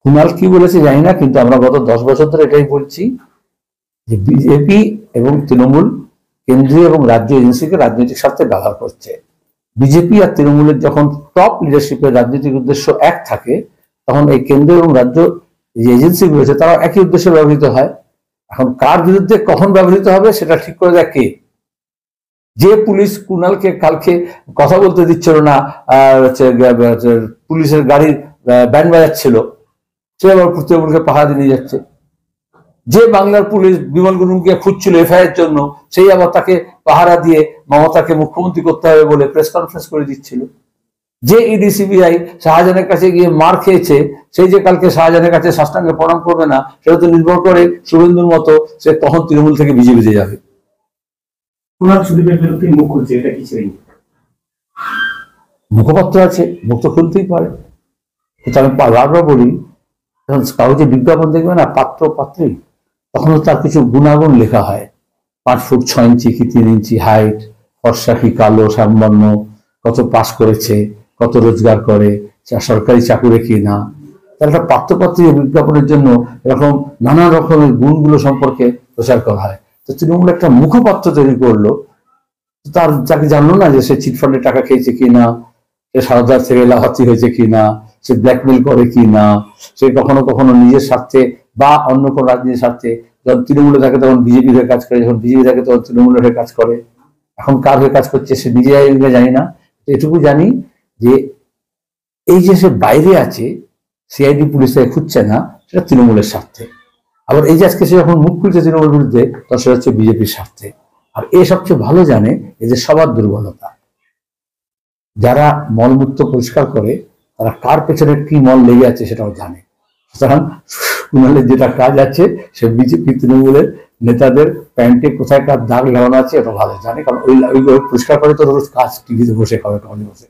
কুণাল কি বলেছে জানি না, কিন্তু আমরা গত 10 বছর ধরে এটাই বলছি যে বিজেপি এবং তৃণমূল কেন্দ্রীয় এবং রাজ্য এজেন্সিকে রাজনৈতিক স্বার্থে ব্যবহার করছে। বিজেপি আর তৃণমূলের যখন টপ লিডারশিপের রাজনৈতিক উদ্দেশ্য এক থাকে, তখন এই কেন্দ্র এবং রাজ্য যে এজেন্সিগুলো আছে তারা একই উদ্দেশ্যে ব্যবহৃত হয়। এখন কার বিরুদ্ধে কখন ব্যবহৃত হবে সেটা ঠিক করে দেয় কে? যে পুলিশ কুণালকে কালকে কথা বলতে দিচ্ছিল না, পুলিশের গাড়ির ব্যান্ড বাজাচ্ছিল, সে আবার তৃণমূলকে পাহারা দিয়ে নিয়ে যাচ্ছে। যে বাংলার পুলিশ বিমল গুরুংকে খুঁজছিল এফআইআর জন্য, সেই আবার তাকে পাহারা দিয়ে মমতাকে মুখ্যমন্ত্রী করতে হবে বলে প্রেস কনফারেন্স করে দিচ্ছিল। যে ইডি সিবিআই শাহজাহানের কাছে গিয়ে মার খেয়েছে, সেই যে কালকে শাহজাহানের কাছে সাষ্টাঙ্গে প্রণাম করবে না, সেটা তো নির্ভর করে শুভেন্দুর মতো সে তখন তৃণমূল থেকে বিজেপিতে যাবে। মুখপাত্র আছে, মুখ তো খুলতেই পারে। আমি বারবার বলি, যখন কাগজে বিজ্ঞাপন দেখবে না পাত্র পাত্রী, তখন তার কিছু গুণাগুণ লেখা হয়। 5 ফুট 6 ইঞ্চি কি 3 ইঞ্চি হাইট, ফর্সা কি কালো, সামবর্ণ, কত পাস করেছে, কত রোজগার করে, সরকারি চাকুরে কি না। তার একটা পাত্রপাত্রী বিজ্ঞাপনের জন্য এরকম নানা রকমের গুণগুলো সম্পর্কে প্রচার করা হয়। তো তৃণমূল একটা মুখপাত্র তৈরি করলো, তার যাকে জানলো না যে সে চিটফান্ডে টাকা খেয়েছে কিনা, সে সারদার থেকে লাভার্থী হয়েছে কিনা, সে ব্ল্যাকমেল করে কিনা, সে কখনো কখনো নিজের স্বার্থে বা অন্য কোনো রাজনীতির স্বার্থে, যখন তৃণমূলে থাকে তখন বিজেপির হয়ে কাজ করে, যখন বিজেপি থাকে তখন তৃণমূলের হয়ে কাজ করে। এখন কার হয়ে কাজ করছে সে নিজে জানি না। এটুকু জানি যে এই যে সে বাইরে আছে, সিআইডি পুলিশ তাকে খুঁজছে না, সেটা তৃণমূলের স্বার্থে। আবার এই যে আজকে সে যখন মুখ খুলছে তৃণমূলের বিরুদ্ধে, তখন সেটা হচ্ছে বিজেপির স্বার্থে। আর এ সবচেয়ে ভালো জানে এই যে সবার দুর্বলতা। যারা মলমূত্র পরিষ্কার করে তারা কার পেছনে কি মল লেগে আছে সেটাও জানে। সুতরাং কুণালের যেটা কাজ আছে, সে বিজেপি তৃণমূলের নেতাদের প্যান্টে কোথায় কার দাগ লাগানো আছে এটা ভালো জানে, কারণ ওই পরিষ্কার করে তো রোজ কাজ টিভিতে বসে খাবে বসে।